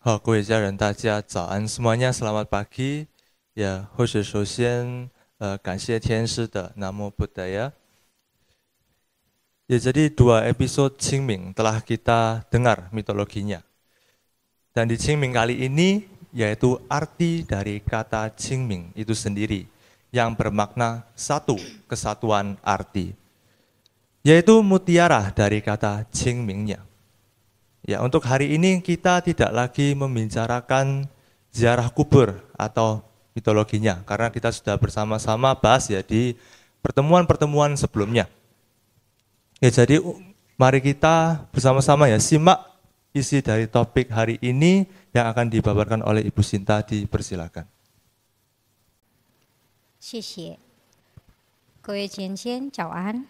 好，各位家人，大家早安，semuanya selamat pagi. Ya, 首先感谢天师的Namo Buddhaya. Ya, jadi 2 episode Qingming telah kita dengar mitologinya. Dan di Qingming kali ini yaitu arti dari kata Qingming itu sendiri yang bermakna satu, kesatuan arti. Yaitu mutiara dari kata Qingmingnya. Ya, untuk hari ini kita tidak lagi membicarakan ziarah kubur atau mitologinya, karena kita sudah bersama-sama bahas ya di pertemuan-pertemuan sebelumnya. Ya, jadi mari kita bersama-sama ya simak isi dari topik hari ini yang akan dibabarkan oleh Ibu Sinta, dipersilakan. 谢谢，各位姐姐早安。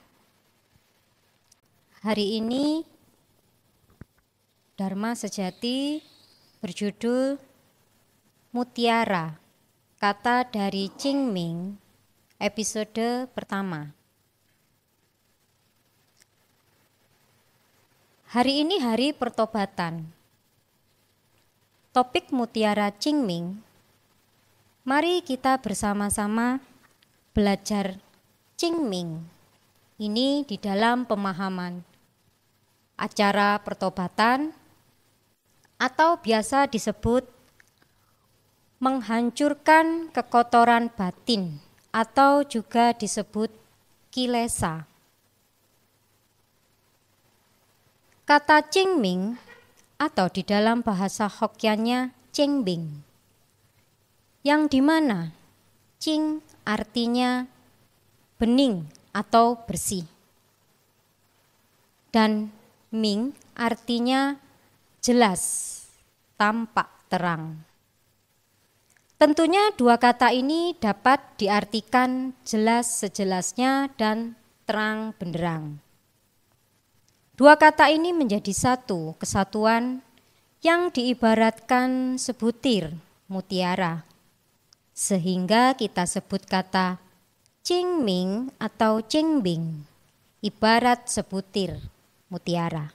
Hari ini Dharma Sejati berjudul Mutiara, kata dari Qingming, episode pertama. Hari ini hari pertobatan. Topik Mutiara Qingming, mari kita bersama-sama belajar Qingming ini di dalam pemahaman acara pertobatan atau biasa disebut menghancurkan kekotoran batin atau juga disebut kilesa. Kata Qingming atau di dalam bahasa Hokkiannya Qingbing, yang dimana Qing artinya bening atau bersih dan Ming artinya jelas, tampak terang. Tentunya dua kata ini dapat diartikan jelas sejelasnya dan terang benderang. Dua kata ini menjadi satu kesatuan yang diibaratkan sebutir mutiara. Sehingga kita sebut kata Qingming atau Qingbing, ibarat sebutir mutiara.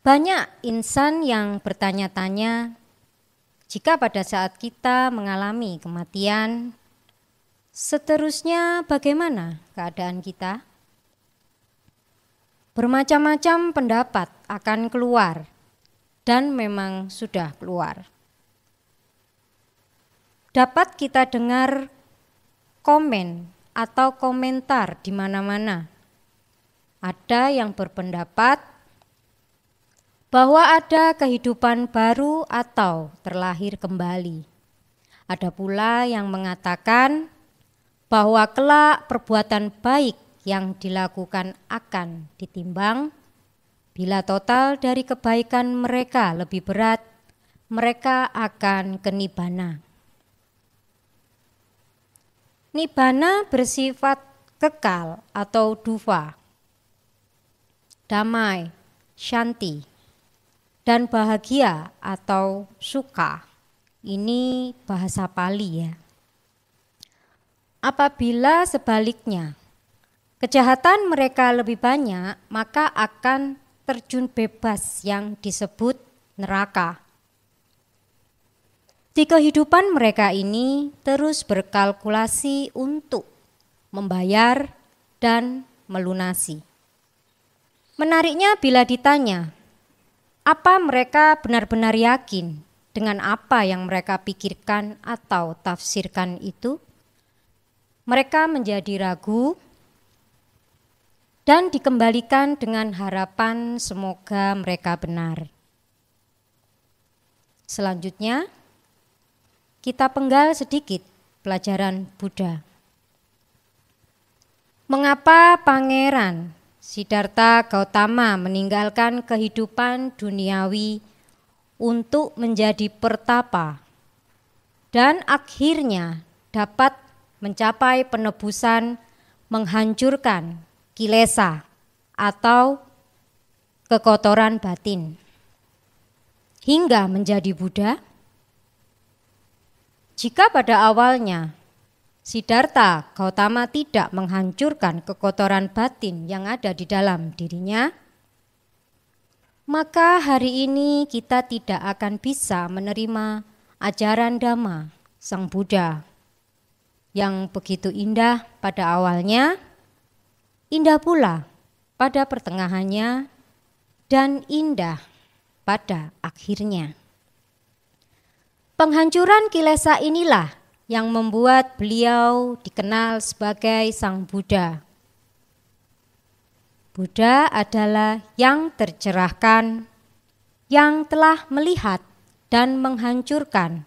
Banyak insan yang bertanya-tanya, jika pada saat kita mengalami kematian, seterusnya bagaimana keadaan kita? Bermacam-macam pendapat akan keluar dan memang sudah keluar. Dapat kita dengar komen atau komentar di mana-mana. Ada yang berpendapat bahwa ada kehidupan baru atau terlahir kembali. Ada pula yang mengatakan bahwa kelak perbuatan baik yang dilakukan akan ditimbang. Bila total dari kebaikan mereka lebih berat, mereka akan ke Nibbana. Nibbana bersifat kekal atau dufa, damai, shanti, dan bahagia atau sukha. Ini bahasa Pali ya. Apabila sebaliknya kejahatan mereka lebih banyak, maka akan terjun bebas yang disebut neraka. Di kehidupan mereka ini terus berkalkulasi untuk membayar dan melunasi. Menariknya bila ditanya, apa mereka benar-benar yakin dengan apa yang mereka pikirkan atau tafsirkan itu? Mereka menjadi ragu dan dikembalikan dengan harapan semoga mereka benar. Selanjutnya, kita penggal sedikit pelajaran Buddha. Mengapa Pangeran Siddhartha Gautama meninggalkan kehidupan duniawi untuk menjadi pertapa dan akhirnya dapat mencapai penebusan menghancurkan kilesa atau kekotoran batin hingga menjadi Buddha? Jika pada awalnya Siddhartha Gautama tidak menghancurkan kekotoran batin yang ada di dalam dirinya, maka hari ini kita tidak akan bisa menerima ajaran Dhamma Sang Buddha yang begitu indah pada awalnya, indah pula pada pertengahannya, dan indah pada akhirnya. Penghancuran kilesa inilah yang membuat beliau dikenal sebagai Sang Buddha. Buddha adalah yang tercerahkan, yang telah melihat dan menghancurkan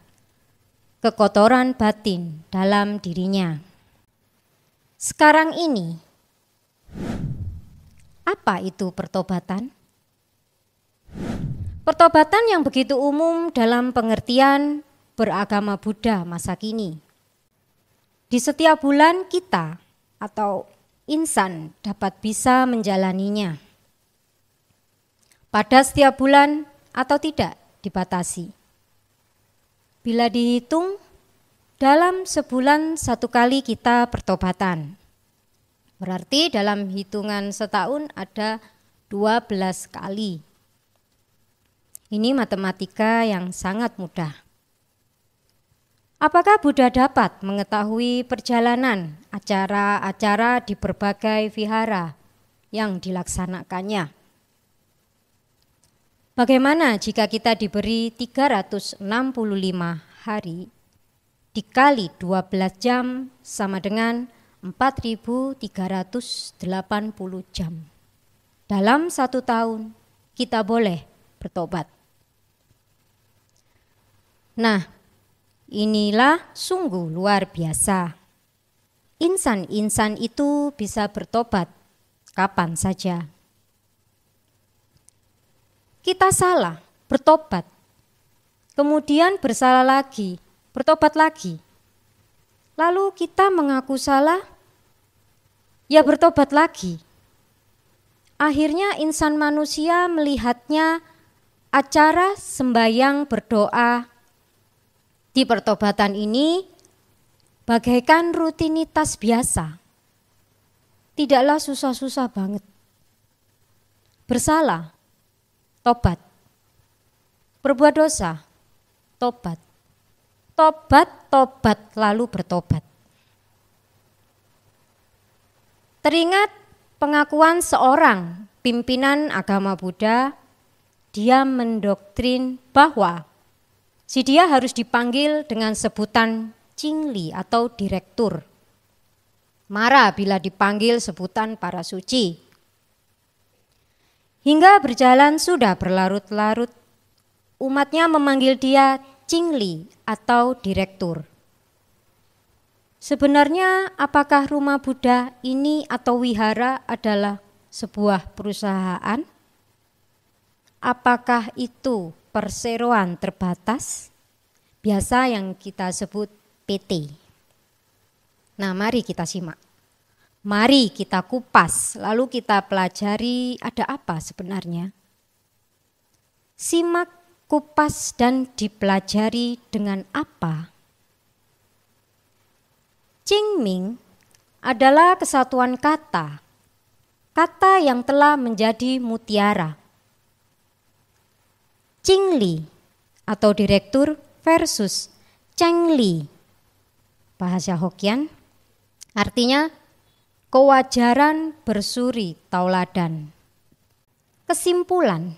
kekotoran batin dalam dirinya. Sekarang ini, apa itu pertobatan? Pertobatan yang begitu umum dalam pengertian beragama Buddha masa kini. Di setiap bulan kita atau insan dapat bisa menjalaninya. Pada setiap bulan atau tidak dibatasi. Bila dihitung, dalam sebulan satu kali kita pertobatan. Berarti dalam hitungan setahun ada 12 kali. Ini matematika yang sangat mudah. Apakah Buddha dapat mengetahui perjalanan acara-acara di berbagai vihara yang dilaksanakannya? Bagaimana jika kita diberi 365 hari dikali 12 jam sama dengan 4.380 jam? Dalam satu tahun kita boleh bertobat. Nah, inilah sungguh luar biasa. Insan-insan itu bisa bertobat kapan saja. Kita salah, bertobat. Kemudian bersalah lagi, bertobat lagi. Lalu kita mengaku salah, ya bertobat lagi. Akhirnya insan manusia melihatnya acara sembahyang berdoa di pertobatan ini bagaikan rutinitas biasa. Tidaklah susah-susah banget. Bersalah, tobat. Berbuat dosa, tobat. Tobat, lalu bertobat. Teringat pengakuan seorang pimpinan agama Buddha, dia mendoktrin bahwa si dia harus dipanggil dengan sebutan Cingli atau direktur. Marah bila dipanggil sebutan para suci. Hingga berjalan sudah berlarut-larut, umatnya memanggil dia Cingli atau direktur. Sebenarnya apakah rumah Buddha ini atau wihara adalah sebuah perusahaan? Apakah itu perseroan terbatas, biasa yang kita sebut PT. Nah, mari kita simak. Mari kita kupas, lalu kita pelajari ada apa sebenarnya. Simak, kupas, dan dipelajari dengan apa? Qingming adalah kesatuan kata, kata yang telah menjadi mutiara. Cingli atau direktur versus Cengli, bahasa Hokkien, artinya kewajaran bersuri tauladan. Kesimpulan,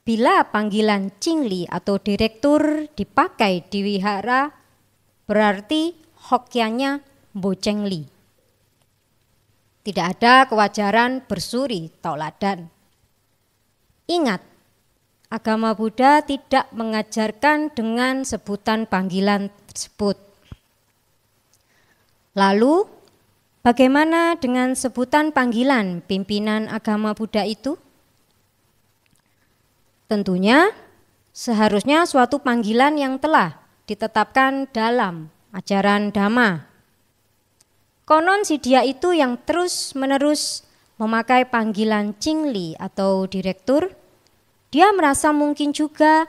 bila panggilan Cingli atau direktur dipakai di wihara, berarti Hokkiannya Bocengli. Tidak ada kewajaran bersuri tauladan. Ingat, agama Buddha tidak mengajarkan dengan sebutan panggilan tersebut. Lalu, bagaimana dengan sebutan panggilan pimpinan agama Buddha itu? Tentunya, seharusnya suatu panggilan yang telah ditetapkan dalam ajaran Dhamma. Konon si dia itu yang terus-menerus memakai panggilan Cingli atau direktur, dia merasa mungkin juga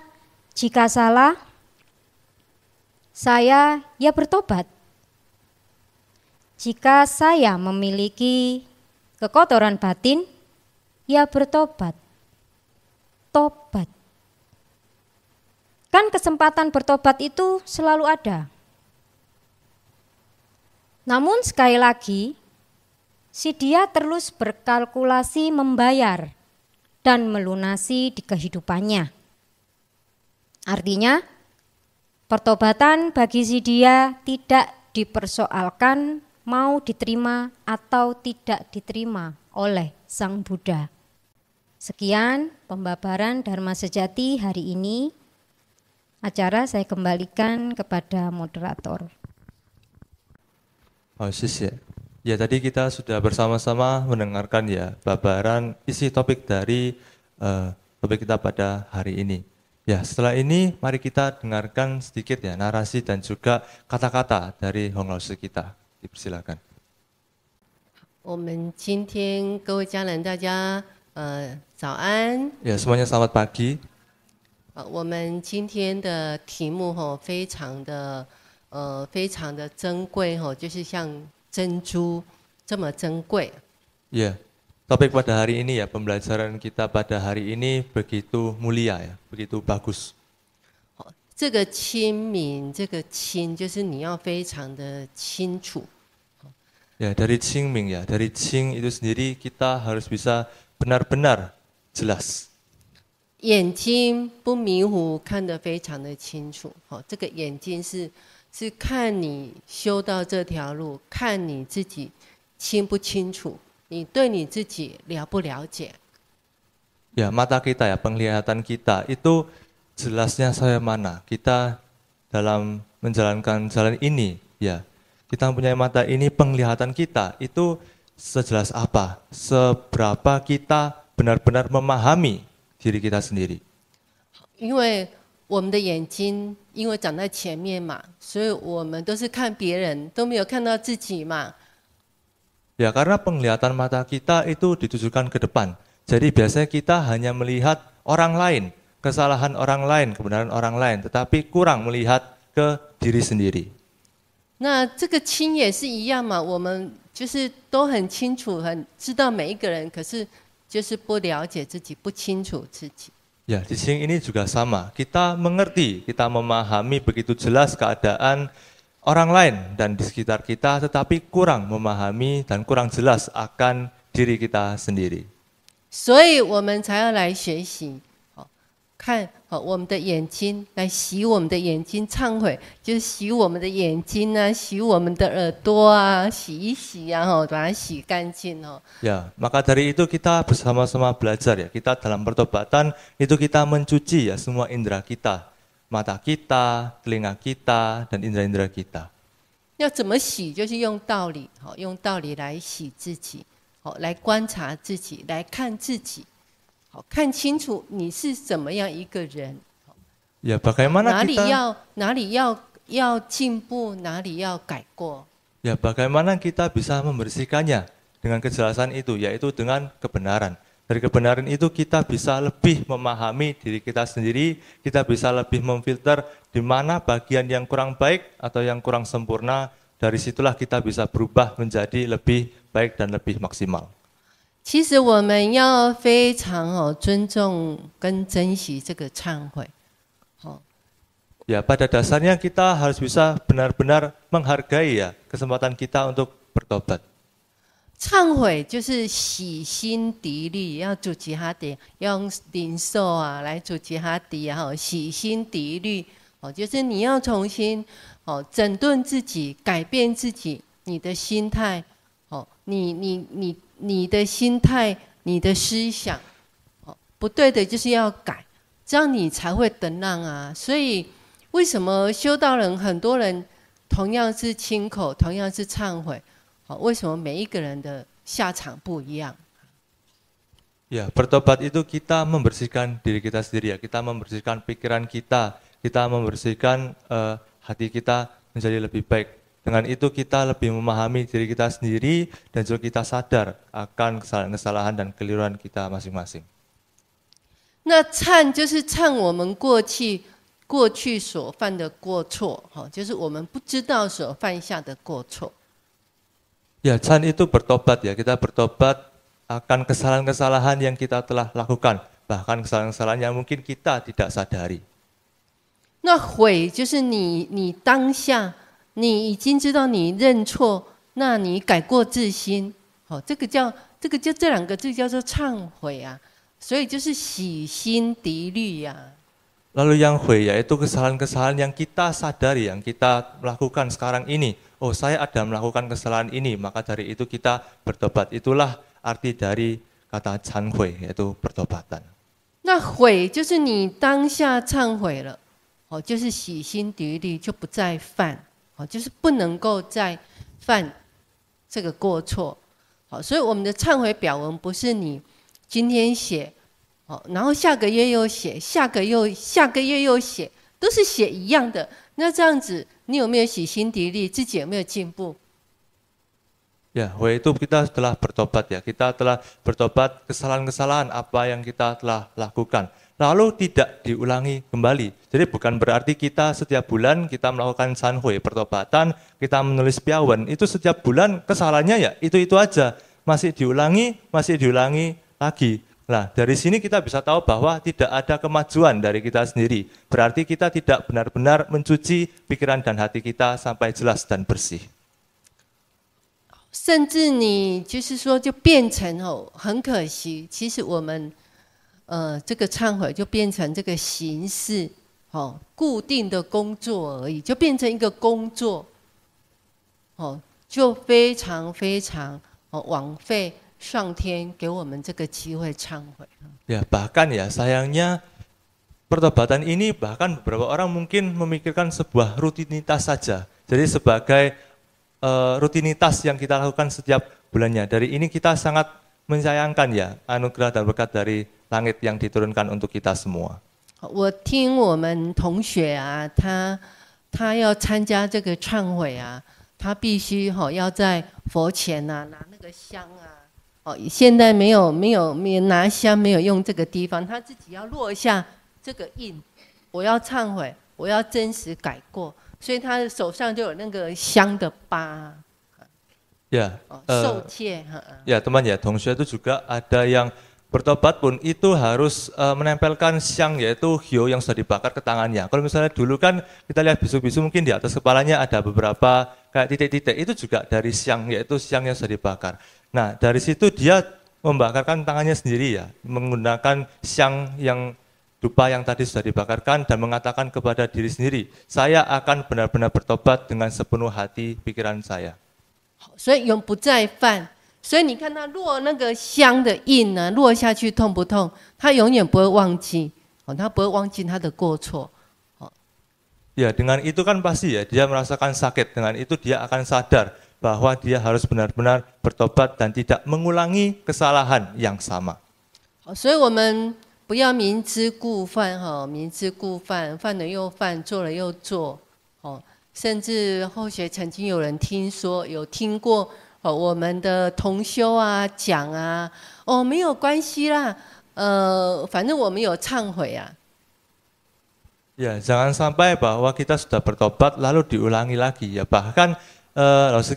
jika salah, saya ya bertobat. Jika saya memiliki kekotoran batin, ya bertobat. bertobat. Kan kesempatan bertobat itu selalu ada. Namun sekali lagi, si dia terus berkalkulasi membayar dan melunasi di kehidupannya. Artinya, pertobatan bagi si dia tidak dipersoalkan mau diterima atau tidak diterima oleh Sang Buddha. Sekian pembabaran Dharma Sejati hari ini. Acara saya kembalikan kepada moderator. Oh, ya tadi kita sudah bersama-sama mendengarkan ya babaran isi topik dari topik kita pada hari ini. Ya, setelah ini mari kita dengarkan sedikit ya narasi dan juga kata-kata dari Hong Lao Shi kita. Dipersilakan. 我们今天各位家人，大家早安。 Ya, semuanya selamat pagi. 我们今天的题目非常的珍贵就是像珍珠这么珍贵。 Ya, topik pada hari ini ya pembelajaran kita pada hari ini begitu mulia ya, begitu bagus. 这个清明，这个清就是你要非常的清楚。 Ya, dari Qingming ya, dari Qing itu sendiri kita harus bisa benar-benar jelas. 眼睛不迷糊，看得非常的清楚。这个眼睛是看你修到这条路，看你自己清不清楚，你对你自己了不了解。 Ya, mata kita ya, penglihatan kita itu jelasnya saya mana. Kita dalam menjalankan jalan ini ya, kita mempunyai mata ini, penglihatan kita itu sejelas apa, seberapa kita benar-benar memahami diri kita sendiri. 因为我们的眼睛因为长在前面嘛，所以我们都是看别人，都没有看到自己嘛。 Ya, karena penglihatan mata kita itu ditujukan ke depan. Jadi biasanya kita hanya melihat orang lain, kesalahan orang lain, kebenaran orang lain, tetapi kurang melihat ke diri sendiri. 那这个清也是一样嘛，我们就是都很清楚，很知道每一个人，可是就是不了解自己，不清楚自己。 Ya, di sini ini juga sama. Kita mengerti, kita memahami begitu jelas keadaan orang lain dan di sekitar kita, tetapi kurang memahami dan kurang jelas akan diri kita sendiri. 所以我们才要来学习，看我们的眼睛，来洗我们的眼睛，忏悔就是洗我们的眼睛啊，洗我们的耳朵啊，洗一洗啊，把它洗干净哦。 Ya, maka dari itu kita bersama-sama belajar ya. Kita dalam pertobatan itu kita mencuci ya semua indera kita, mata kita, telinga kita, dan indera-indera kita. 要怎么洗？就是用道理，用道理来洗自己，来观察自己，来看自己，看清楚你是怎么样一个人。 Ya, bagaimana 哪里 kita 要进步，哪里要改过。 Ya, bagaimana kita bisa membersihkannya dengan kejelasan itu, yaitu dengan kebenaran. Dari kebenaran itu kita bisa lebih memahami diri kita sendiri, kita bisa lebih memfilter di mana bagian yang kurang baik atau yang kurang sempurna. Dari situlah kita bisa berubah menjadi lebih baik dan lebih maksimal. 其实我们要非常尊重跟珍惜这个忏悔。 Ya, pada dasarnya kita harus bisa benar-benar menghargai ya kesempatan kita untuk bertobat. 忏悔就是洗心涤虑，要主吉哈底，要用领受啊来主吉哈底啊，洗心涤虑，就是你要重新整顿自己，改变自己，你的心态，你的心态，你的思想，不对的就是要改，这样你才会得让啊。所以为什么修道人很多人同样是亲口，同样是忏悔？ 为什么每一个人的下场不一样？ Ya, bertobat itu kita membersihkan diri kita sendiri ya, kita membersihkan pikiran kita, kita membersihkan hati kita menjadi lebih baik. Dengan itu kita lebih memahami diri kita sendiri dan juga kita sadar akan kesalahan-kesalahan dan keliruan kita masing-masing. 那忏就是忏我们过去所犯的过错，就是我们不知道所犯下的过错。 Ya, Chan itu bertobat ya, kita bertobat akan kesalahan-kesalahan yang kita telah lakukan, bahkan kesalahan-kesalahan yang mungkin kita tidak sadari. 那悔就是你当下你已经知道你认错，那你改过自新，好，这个这两个字叫做忏悔啊，所以就是洗心涤虑呀。 Lalu yang hui yaitu kesalahan-kesalahan yang kita sadari, yang kita melakukan sekarang ini. Oh, saya ada melakukan kesalahan ini, maka dari itu kita bertobat. Itulah arti dari kata chan hui, yaitu pertobatan. 那悔就是你当下忏悔了，哦，就是洗心涤虑，就不再犯，哦，就是不能够再犯这个过错，好，所以我们的忏悔表文不是你今天写。 哦，然后下个月又写，下个月又写，都是写一样的。那这样子，你有没有洗心涤虑？自己有没有进步？ Ya, itu kita telah bertobat ya. Kita telah bertobat kesalahan-kesalahan apa yang kita telah lakukan. Lalu tidak diulangi kembali. Jadi bukan berarti kita setiap bulan kita melakukan sanhui, pertobatan, kita menulis piawan. Itu setiap bulan kesalahannya ya itu aja. Masih diulangi lagi. Nah, dari sini kita bisa tahu bahwa tidak ada kemajuan dari kita sendiri. Berarti kita tidak benar-benar mencuci pikiran dan hati kita sampai jelas dan bersih. 甚至你就是说，就变成很可惜。其实我们这个忏悔就变成这个形式，固定的工作而已，就变成一个工作，就非常非常枉费。 上天给我们这个机会忏悔。Ya, bahkan ya sayangnya pertobatan ini bahkan beberapa orang mungkin memikirkan sebuah rutinitas saja. Jadi sebagai rutinitas yang kita lakukan setiap bulannya. Dari ini kita sangat menyayangkan ya anugerah dan berkat dari langit yang diturunkan untuk kita semua. 我听我们同学啊，他要参加这个忏悔啊，他必须要在佛前啊拿那个香啊。 现在没有拿香，没有用这个地方，他自己要落下这个印，我要忏悔，我要真实改过，所以他的手上就有那个香的疤。Ya, 受戒。ya teman ya, Dongshu itu juga ada yang bertobat pun itu harus menempelkan syang yaitu hio yang sudah dibakar ke tangannya. Kalau misalnya dulu kan kita lihat bisu-bisu mungkin di atas kepalanya ada beberapa kayak titik-titik, itu juga dari syang yaitu syang yang sudah dibakar. Nah, dari situ dia membakarkan tangannya sendiri ya, menggunakan syang yang dupa yang tadi sudah dibakarkan dan mengatakan kepada diri sendiri, saya akan benar-benar bertobat dengan sepenuh hati pikiran saya. 所以永不再犯。所以你看他落那个香的印呢，落下去痛不痛？他永远不会忘记，他不会忘记他的过错。Ya, dengan itu kan pasti ya dia merasakan sakit. Dengan itu dia akan sadar bahwa dia harus benar-benar bertobat dan tidak mengulangi kesalahan yang sama. 所以我们不要明知故犯，明知故犯，犯了又犯，做了又做，甚至后学曾经有人听过我们的同修啊讲啊，没有关系啦，反正我们有忏悔啊。 Ya, jangan sampai bahwa kita sudah bertobat lalu diulangi lagi ya. Bahkan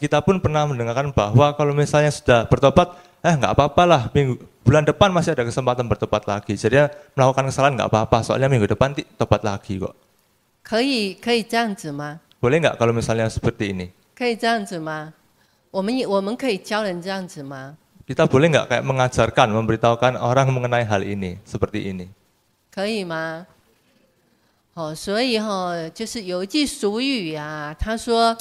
kita pun pernah mendengarkan bahwa kalau misalnya sudah bertobat, nggak apa-apa lah, bulan depan masih ada kesempatan bertobat lagi. Jadi melakukan kesalahan nggak apa-apa, soalnya minggu depan tobat lagi kok. 可以这样子吗？ Boleh nggak kalau misalnya seperti ini? 可以这样子吗？我们可以教人这样子吗？ Kita boleh nggak kayak mengajarkan, memberitahukan orang mengenai hal ini, seperti ini? 可以吗？所以就是有一句俗语啊，他说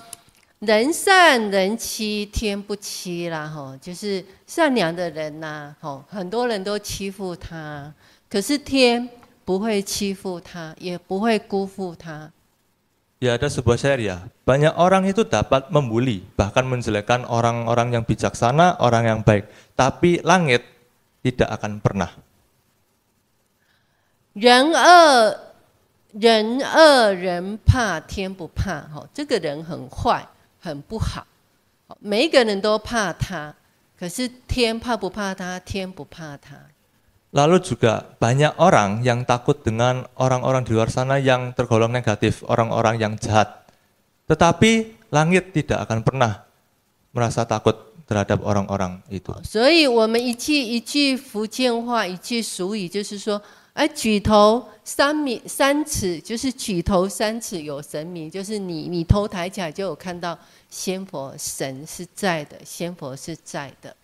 人善人欺天不欺啦，就是善良的人呐，很多人都欺负他，可是天不会欺负他，也不会辜负他。 Ya, ada sebuah syair ya, banyak orang itu dapat membuli, bahkan menjelekkan orang-orang yang bijaksana, orang yang baik, tapi langit tidak akan pernah. 人恶人怕天不怕，这个人很坏很不好，每一个人都怕他，可是天怕不怕他？天不怕他。 Lalu juga banyak orang yang takut dengan orang-orang di luar sana yang tergolong negatif, orang-orang yang jahat. Tetapi langit tidak akan pernah merasa takut terhadap orang-orang itu. 所以我们一句福建话，一句俗语，就是说，举头三尺，就是举头三尺有神明，就是你头抬起来就有看到仙佛，神是在的，仙佛是在的。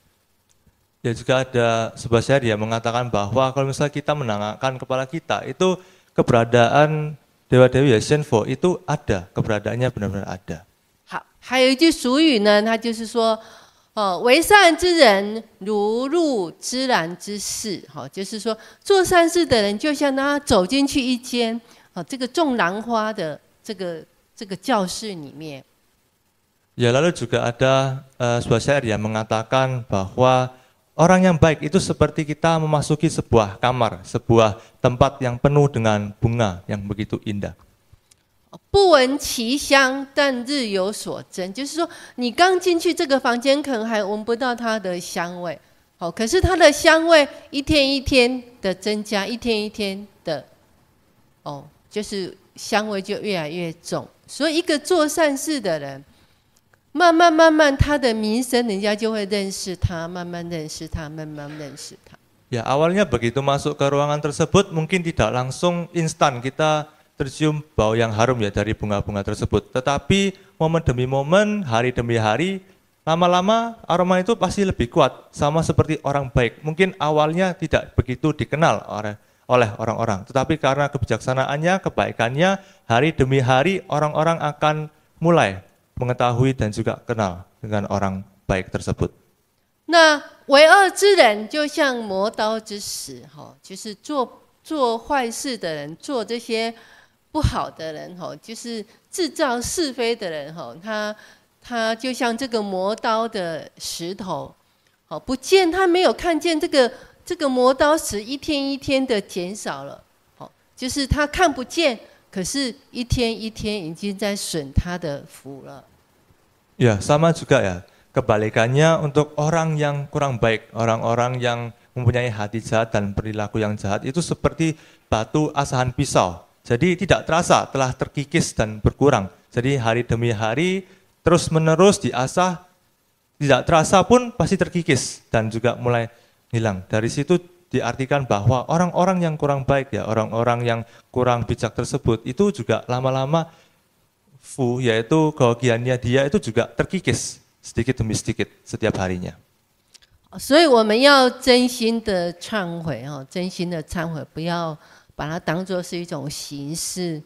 Ya juga ada sebuah syair yang mengatakan bahwa kalau misalnya kita menangakkan kepala kita, itu keberadaan dewa-dewi ya Shenfo itu ada, keberadaannya benar-benar ada. 好，还有一句俗语呢，它就是说，为善之人如入芝兰之室，就是说做善事的人就像他走进去一间这个种兰花的这个教室里面。 Ya lalu juga ada sebuah syair yang mengatakan bahwa orang yang baik itu seperti kita memasuki sebuah kamar, sebuah tempat yang penuh dengan bunga yang begitu indah. 不闻其香，但日有所增，就是说你刚进去这个房间，可能还闻不到它的香味，可是它的香味一天一天的增加，一天一天的，就是香味就越来越重。所以一个做善事的人，慢慢，他的名声人家就会认识他，慢慢认识他，慢慢认识他。 Ya awalnya begitu masuk ke ruangan tersebut mungkin tidak langsung instan kita tercium bau yang harum ya dari bunga-bunga tersebut. Tetapi momen demi momen, hari demi hari, lama-lama aroma itu pasti lebih kuat. Sama seperti orang baik. Mungkin awalnya tidak begitu dikenal oleh orang-orang. Tetapi karena kebijaksanaannya, kebaikannya, hari demi hari orang-orang akan mulai mengetahui dan juga kenal dengan orang baik tersebut. 那为恶之人就像磨刀之石，就是做坏事的人，做这些不好的人，就是制造是非的人，他就像这个磨刀的石头，不见他没有看见这个磨刀石一天一天的减少了，就是他看不见，可是一天一天已经在损他的福了。 Ya sama juga ya. Kebalikannya untuk orang yang kurang baik, orang-orang yang mempunyai hati jahat dan perilaku yang jahat itu seperti batu asahan pisau. Jadi tidak terasa telah terkikis dan berkurang. Jadi hari demi hari terus menerus diasah, tidak terasa pun pasti terkikis dan juga mulai hilang. Dari situ diartikan bahwa orang-orang yang kurang baik ya, orang-orang yang kurang bijak tersebut itu juga lama-lama fu yaitu kehokiannya dia itu juga terkikis. Sedikit demi sedikit setiap harinya. 所以我们要真心的忏悔，真心的忏悔，不要把它当作是一种形式。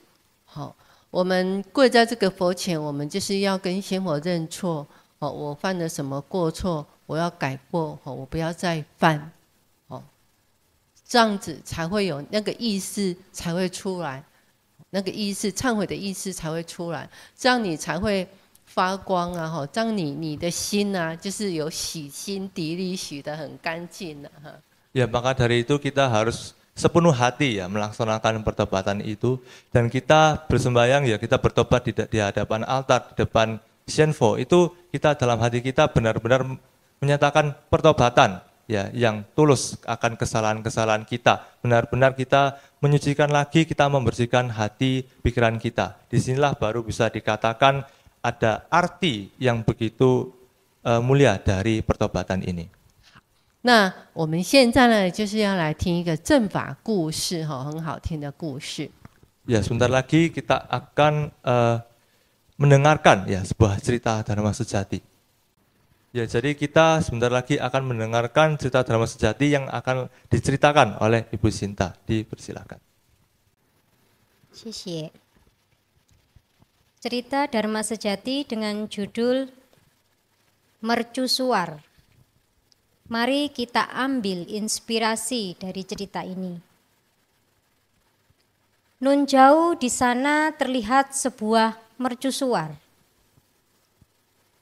我们跪在这个佛前，我们就是要跟仙佛认错。我犯了什么过错，我要改过，我不要再犯。这样子才会有那个意识才会出来，那个意识忏悔的意识才会出来，这样你才会 发光啊，这样你的心啊，就是有洗心涤力，洗得很干净了哈。Ya maka dari itu kita harus sepenuh hati ya melaksanakan pertobatan itu dan kita bersembahyang ya kita bertobat di hadapan altar di depan Shenfo itu kita dalam hati kita benar-benar menyatakan pertobatan ya yang tulus akan kesalahan-kesalahan kita. Benar-benar kita menyucikan lagi, kita membersihkan hati pikiran kita. Disinilah baru bisa dikatakan ada arti yang begitu mulia dari pertobatan ini. 那我们现在呢，就是要来听一个正法故事，很好听的故事。Ya, sebentar lagi kita akan mendengarkan ya sebuah cerita Dharma sejati. Ya, jadi kita sebentar lagi akan mendengarkan cerita Dharma sejati yang akan diceritakan oleh Ibu Sinta. Dipersilakan. 谢谢。 Cerita Dharma Sejati dengan judul Mercusuar. Mari kita ambil inspirasi dari cerita ini. Nun jauh di sana terlihat sebuah mercusuar.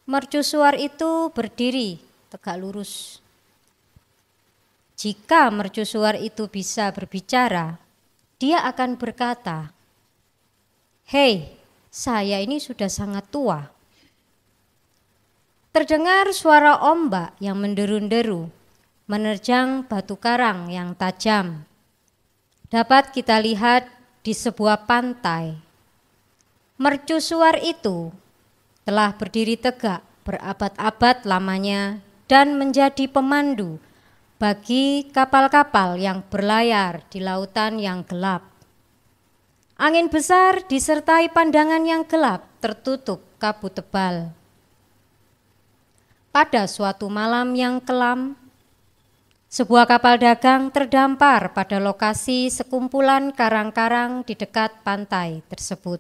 Mercusuar itu berdiri tegak lurus. Jika mercusuar itu bisa berbicara, dia akan berkata, "Hei, saya ini sudah sangat tua." Terdengar suara ombak yang menderu-deru, menerjang batu karang yang tajam. Dapat kita lihat di sebuah pantai. Mercusuar itu telah berdiri tegak berabad-abad lamanya dan menjadi pemandu bagi kapal-kapal yang berlayar di lautan yang gelap. Angin besar disertai pandangan yang gelap tertutup kabut tebal. Pada suatu malam yang kelam, sebuah kapal dagang terdampar pada lokasi sekumpulan karang-karang di dekat pantai tersebut.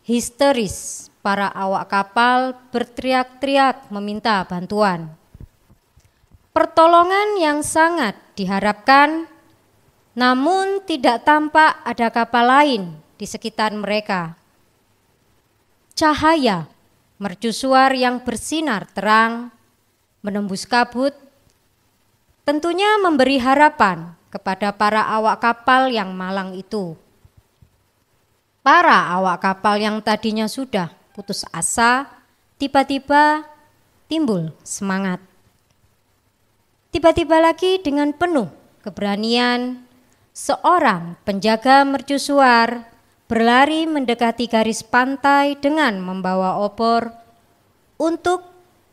Histeris, para awak kapal berteriak-teriak meminta bantuan. Pertolongan yang sangat diharapkan, namun tidak tampak ada kapal lain di sekitar mereka. Cahaya mercusuar yang bersinar terang menembus kabut, tentunya memberi harapan kepada para awak kapal yang malang itu. Para awak kapal yang tadinya sudah putus asa, tiba-tiba timbul semangat. Tiba-tiba lagi dengan penuh keberanian, seorang penjaga mercusuar berlari mendekati garis pantai dengan membawa obor untuk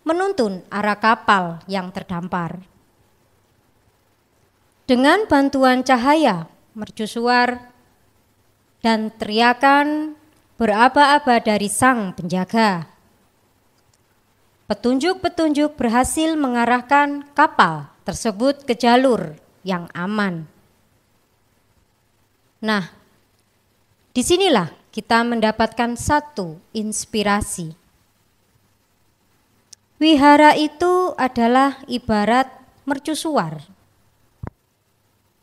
menuntun arah kapal yang terdampar. Dengan bantuan cahaya mercusuar dan teriakan beraba-aba dari sang penjaga, petunjuk-petunjuk berhasil mengarahkan kapal tersebut ke jalur yang aman. Nah, disinilah kita mendapatkan satu inspirasi. Wihara itu adalah ibarat mercusuar.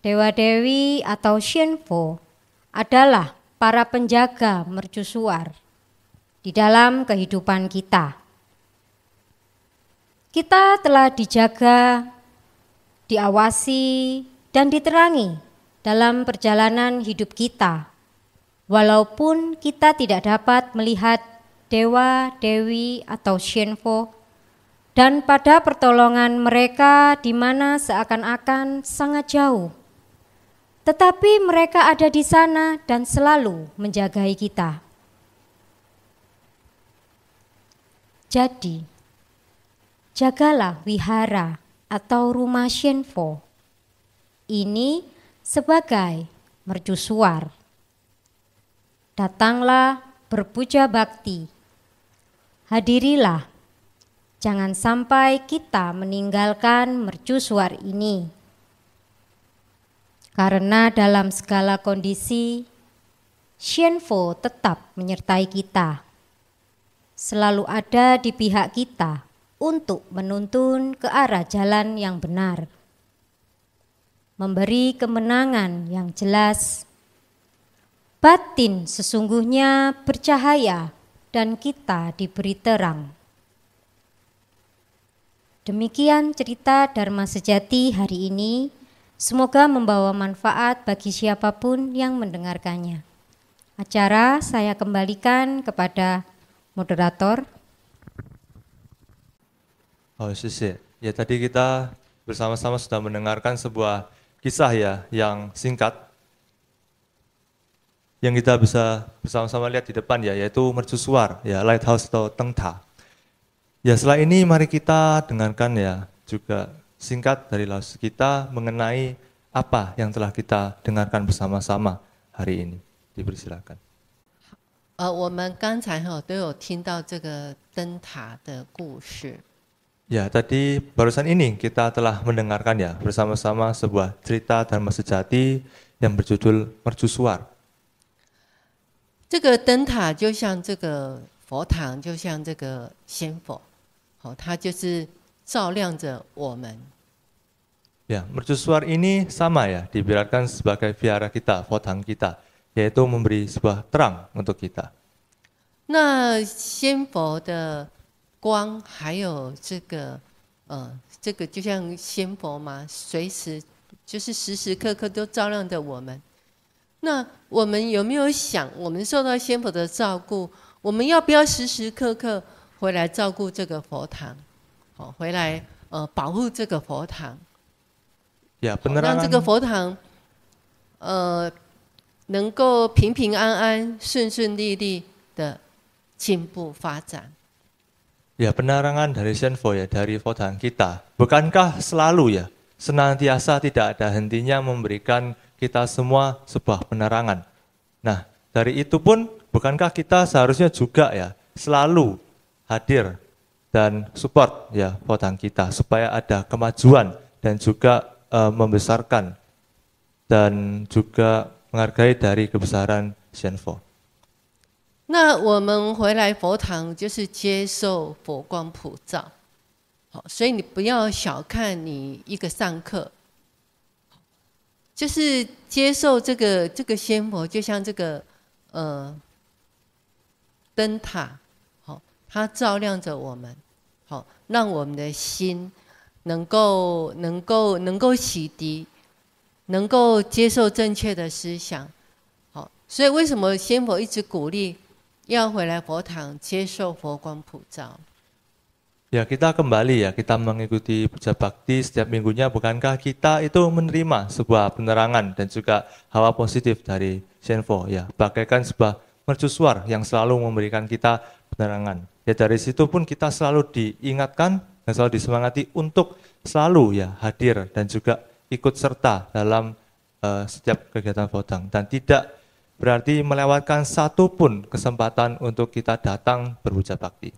Dewa-dewi atau Shenpo adalah para penjaga mercusuar di dalam kehidupan kita. Kita telah dijaga, diawasi, dan diterangi dalam perjalanan hidup kita, walaupun kita tidak dapat melihat dewa, dewi, atau Shenpo, dan pada pertolongan mereka di mana seakan-akan sangat jauh. Tetapi mereka ada di sana dan selalu menjagai kita. Jadi, jagalah wihara atau rumah Shenpo ini sebagai mercusuar. Datanglah berpuja bakti, hadirilah, jangan sampai kita meninggalkan mercusuar ini. Karena dalam segala kondisi, Shenpo tetap menyertai kita, selalu ada di pihak kita untuk menuntun ke arah jalan yang benar, memberi kemenangan yang jelas. Batin sesungguhnya bercahaya dan kita diberi terang. Demikian cerita Dharma Sejati hari ini. Semoga membawa manfaat bagi siapapun yang mendengarkannya. Acara saya kembalikan kepada moderator. Oh, 谢谢. Ya, tadi kita bersama-sama sudah mendengarkan sebuah kisah ya yang singkat yang kita bisa bersama-sama lihat di depan ya, yaitu mercusuar ya, lighthouse atau tengta. Ya, setelah ini mari kita dengarkan ya juga singkat dari Laos kita mengenai apa yang telah kita dengarkan bersama-sama hari ini. Dipersilakan. 我们刚才都有听到这个灯塔的故事。 Ya, tadi barusan ini kita telah mendengarkan ya bersama-sama sebuah cerita Dharma Sejati yang berjudul Mercusuar. 这个灯塔就像这个佛堂，就像这个仙佛，它就是照亮着我们。 Ya, mercusuar ini sama ya, diibaratkan sebagai vihara kita, fotang kita, yaitu memberi sebuah terang untuk kita. 那仙佛的光，还有这个就像仙佛嘛，随时就是时时刻刻都照亮着我们。那我们有没有想，我们受到仙佛的照顾，我们要不要时时刻刻回来照顾这个佛堂？回来保护这个佛堂。 Ya, 让这个 penerangan 佛堂，能够平平安安、顺顺利利的进步发展。Ya, penerangan dari Shenpo ya, dari Fodang kita. Bukankah selalu ya, senantiasa tidak ada hentinya memberikan kita semua sebuah penerangan. Nah, dari itu pun bukankah kita seharusnya juga ya, selalu hadir dan support ya Fodang kita supaya ada kemajuan dan juga membesarkan dan juga menghargai dari kebesaran Shenpo. 那我们回来佛堂就是接受佛光普照，好，所以你不要小看你一个上课，就是接受这个仙佛，就像这个灯塔，好，它照亮着我们，好，让我们的心能够洗涤，能够接受正确的思想，好，所以为什么仙佛一直鼓励？ 要回来佛堂接受佛光普照。Ya, kita kembali ya, kita mengikuti puja bakti setiap minggunya. Bukankah kita itu menerima sebuah penerangan dan juga hawa positif dari Shenpo ya, bagaikan sebuah mercusuar yang selalu memberikan kita penerangan. Ya, dari situ pun kita selalu diingatkan dan selalu disemangati untuk selalu ya hadir dan juga ikut serta dalam setiap kegiatan Fodang dan tidak berarti melewatkan satu pun kesempatan untuk kita datang berpuja bakti.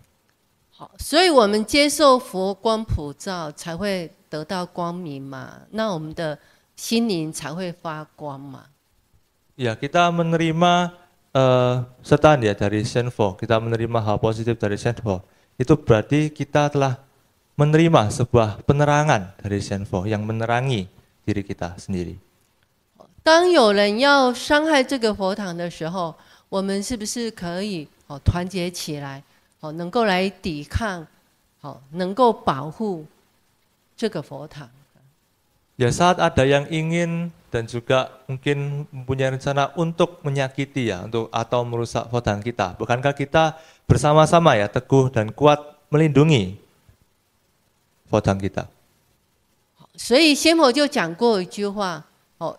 好，所以我们接受佛光普照，才会得到光明嘛。那我们的心灵才会发光嘛。Ya, kita menerima sertaan ya dari Shenpo, kita menerima hal positif dari Shenpo. Itu berarti kita telah menerima sebuah penerangan dari Shenpo yang menerangi diri kita sendiri. 当有人要伤害这个佛堂的时候，我们是不是可以团结起来，能够来抵抗，能够保护这个佛堂？ Ya, saat ada yang ingin dan juga mungkin mempunyai rencana untuk menyakiti ya, atau merusak Fodang kita, bukankah kita bersama-sama ya teguh dan kuat melindungi Fodang kita? 所以仙佛就讲过一句话。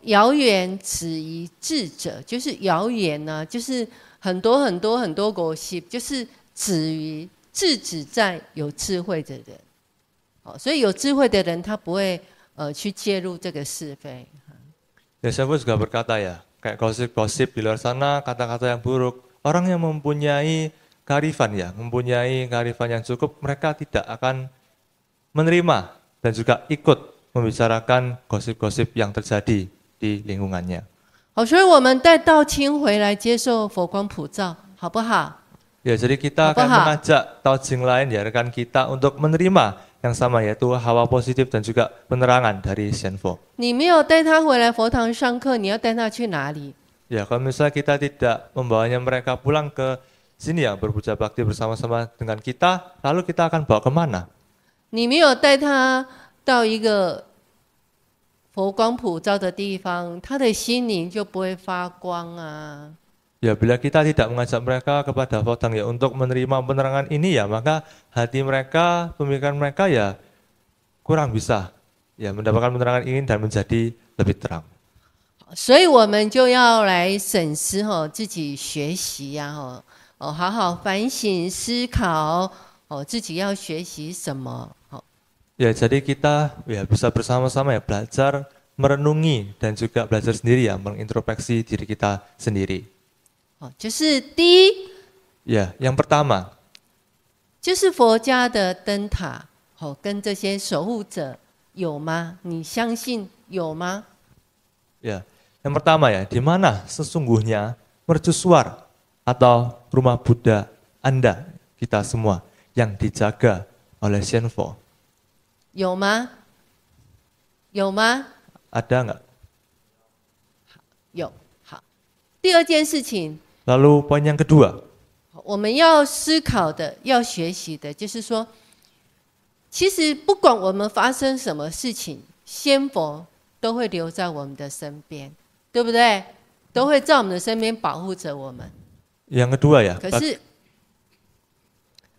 遥远止于智者，就是遥远呢，就是很多国系，就是制止在有智慧的人。所以有智慧的人他不会去介入这个是非。Ya, saya juga berkata ya, kayak gosip-gosip di luar sana, kata-kata yang buruk. Orang yang mempunyai kearifan ya, mempunyai kearifan yang cukup, mereka tidak akan menerima dan juga ikut membicarakan gosip-gosip yang terjadi di lingkungannya. 好，所以我们带道清回来接受佛光普照，好不好？ Ya, jadi kita akan mengajak Taojing lain ya rekan kita untuk menerima yang sama yaitu hawa positif dan juga penerangan dari Shenpo. 你没有带他回来佛堂上课，你要带他去哪里？ Ya, kalau misalnya kita tidak membawanya mereka pulang ke sini ya berpuja bakti bersama-sama dengan kita, lalu kita akan bawa kemana? 你没有带他到一个佛光普照的地方，他的心灵就不会发光啊。 Ya, bila kita tidak mengajak mereka kepada Fodang ya untuk menerima penerangan ini ya, maka hati mereka, pemikiran mereka ya kurang bisa ya mendapatkan penerangan ini dan menjadi lebih terang. 所以我们就要来审视自己学习呀，好好反省思考自己要学习什么。 Ya, jadi kita ya bisa bersama-sama ya belajar merenungi dan juga belajar sendiri ya mengintrospeksi diri kita sendiri. 就是第一， Ya, yang pertama 就是佛家的灯塔，跟这些守护者有吗？你相信有吗？ ya, yang pertama ya, di mana sesungguhnya mercusuar atau rumah Buddha Anda kita semua yang dijaga oleh Shenpo? 有吗？有吗？ Ada nggak? 有。好，第二件事情， Lalu poin yang kedua, 我们要思考的、要学习的，就是说，其实不管我们发生什么事情，仙佛都会留在我们的身边，对不对？都会在我们的身边保护着我们。 yang kedua ya,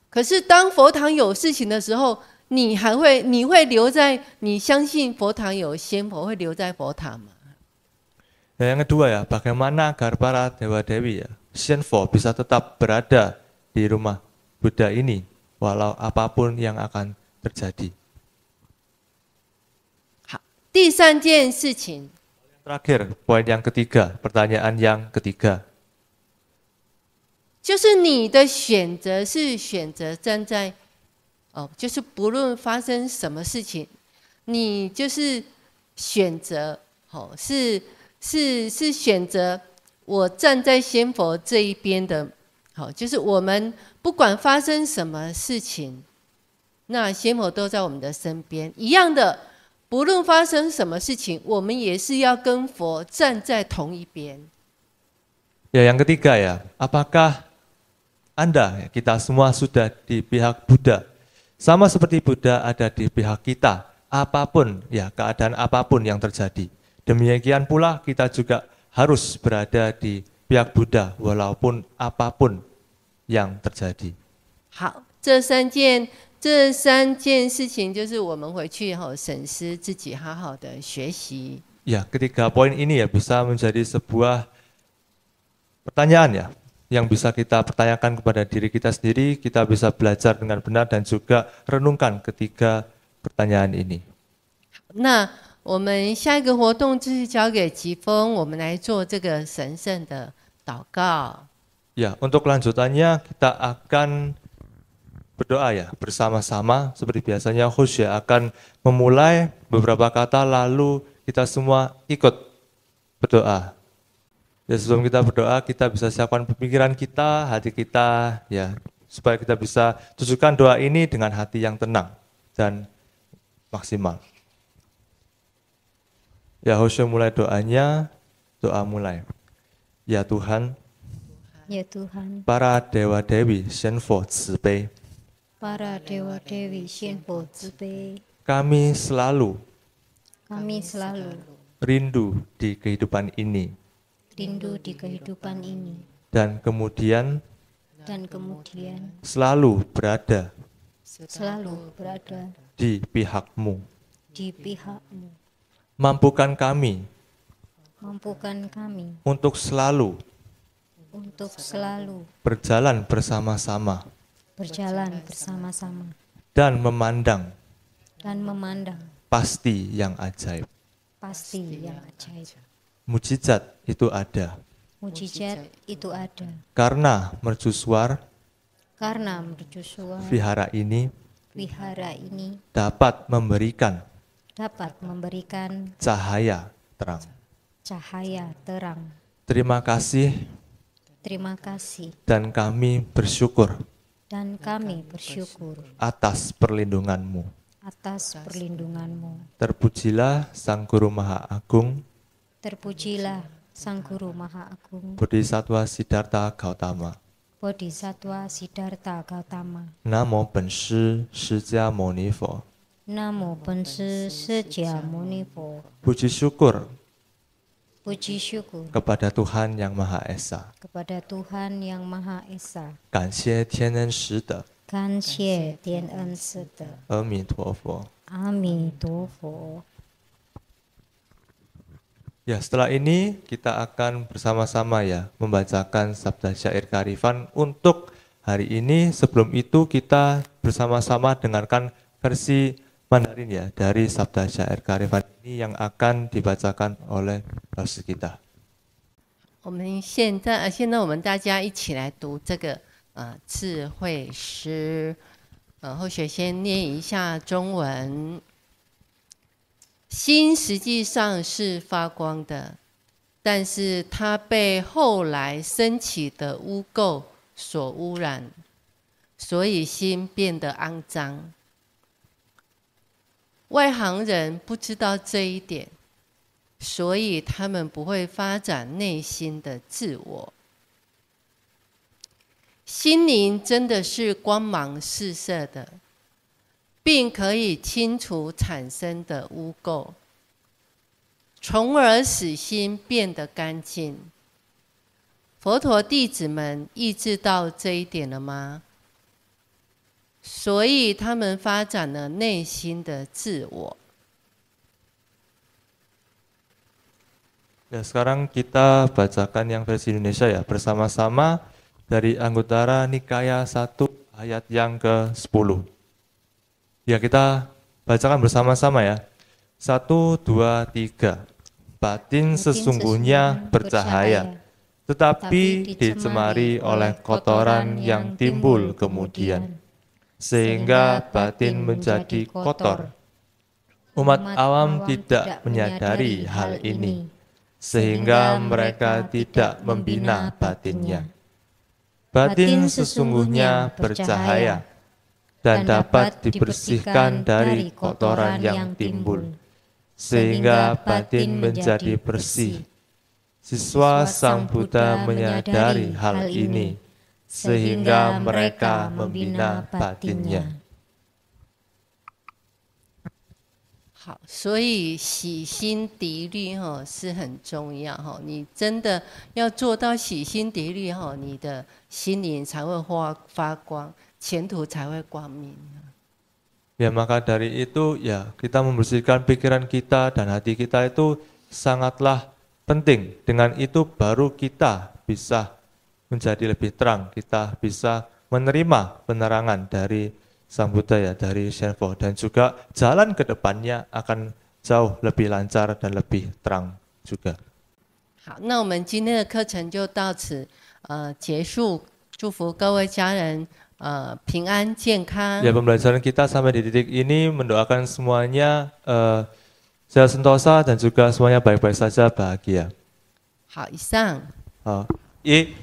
可是当佛堂有事情的时候，你会留在，你相信佛堂有仙佛会留在佛堂吗？ yang kedua ya, bagaimana agar para dewa-dewi ya, Shenpo bisa tetap berada di rumah Buddha ini walau apapun yang akan terjadi. 好，第三件事情， Terakhir, poin yang ketiga, pertanyaan yang ketiga. 就是你的选择是选择站在，就是不论发生什么事情，你就是选择，是选择我站在仙佛这一边的，就是我们不管发生什么事情，那仙佛都在我们的身边，一样的，不论发生什么事情，我们也是要跟佛站在同一边。 Ya, yang ketiga ya, apakah Anda, kita semua sudah di pihak Buddha, sama seperti Buddha ada di pihak kita, apapun ya keadaan apapun yang terjadi. Demikian pula kita juga harus berada di pihak Buddha walaupun apapun yang terjadi. 好，这三件事情，就是我们回去审视自己，好好的学习。 Ya, ketiga poin ini ya bisa menjadi sebuah pertanyaan ya, yang bisa kita pertanyakan kepada diri kita sendiri, kita bisa belajar dengan benar dan juga renungkan ketiga pertanyaan ini. 那我们下一个活动就是交给吉峰，我们来做这个神圣的祷告。 Ya, untuk lanjutannya kita akan berdoa ya bersama-sama seperti biasanya. Host ya akan memulai beberapa kata lalu kita semua ikut berdoa. Ya, sebelum kita berdoa kita bisa siapkan pemikiran kita, hati kita ya supaya kita bisa tujukan doa ini dengan hati yang tenang dan maksimal. Ya, host mulai doanya, doa mulai. Ya Tuhan, Ya Tuhan, para dewa-dewi Shenfo 慈悲, para dewa-dewi Shenfo 慈悲, kami selalu rindu di kehidupan ini rindu di kehidupan ini, dan kemudian selalu berada di pihak-Mu. di pihak-Mu. Mampukan kami untuk selalu berjalan bersama-sama dan memandang pasti yang ajaib. Mujizat itu ada karena mercusuar vihara ini dapat memberikan cahaya terang. Terima kasih dan kami bersyukur atas perlindungan-Mu. Terpujilah Sang Guru Maha Agung, Bodhisattva Siddhartha Gautama. Namo Benshi释迦牟尼佛. Namo Benshi释迦牟尼佛. Puji syukur Puji syukur kepada Tuhan Yang Maha Esa.感谢天恩师的阿弥陀佛. Ya, setelah ini kita akan bersama-sama ya membacakan sabda syair kearifan untuk hari ini. Sebelum itu kita bersama-sama dengarkan versi Mandarin ya dari sabda syair kearifan ini yang akan dibacakan oleh host kita. 我们现在我们大家一起来读这个智慧诗。后学先念一下中文。心实际上是发光的，但是它被后来升起的污垢所污染，所以心变得肮脏。外行人不知道这一点，所以他们不会发展内心的自我。心灵真的是光芒四射的，并可以清除产生的污垢，从而使心变得干净。佛陀弟子们意识到这一点了吗？所以他们发展了内心的自我。 Ya, sekarang kita bacakan yang versi Indonesia ya bersama-sama dari Anguttara Nikaya 1 ayat yang ke-10. Ya, kita bacakan bersama-sama ya. 1, 2, 3. Batin sesungguhnya bercahaya, tetapi dicemari oleh kotoran yang timbul kemudian, sehingga batin menjadi kotor. Umat awam tidak menyadari hal ini, sehingga mereka tidak membina batinnya. Batin sesungguhnya bercahaya dan dapat dibersihkan dari kotoran yang timbul, sehingga batin menjadi bersih. Siswa Sang Buddha menyadari hal ini, sehingga mereka membina batinnya. 好，所以洗心涤虑是很重要你真的要做到洗心涤虑你的心灵才会发光，前途才会光明。Ya, maka dari itu ya kita membersihkan pikiran kita dan hati kita itu sangatlah penting. Dengan itu baru kita bisa menjadi lebih terang, kita bisa menerima penerangan dari Sang Buddha ya, dari Shenpo, dan juga jalan ke depannya akan jauh lebih lancar dan lebih terang juga. 好，那我们今天的课程就到此结束，祝福各位家人平安健康。 Ya, pembelajaran kita sampai di titik ini, mendoakan semuanya sehat sentosa dan juga semuanya baik-baik saja, bahagia. 好，以上。好，一。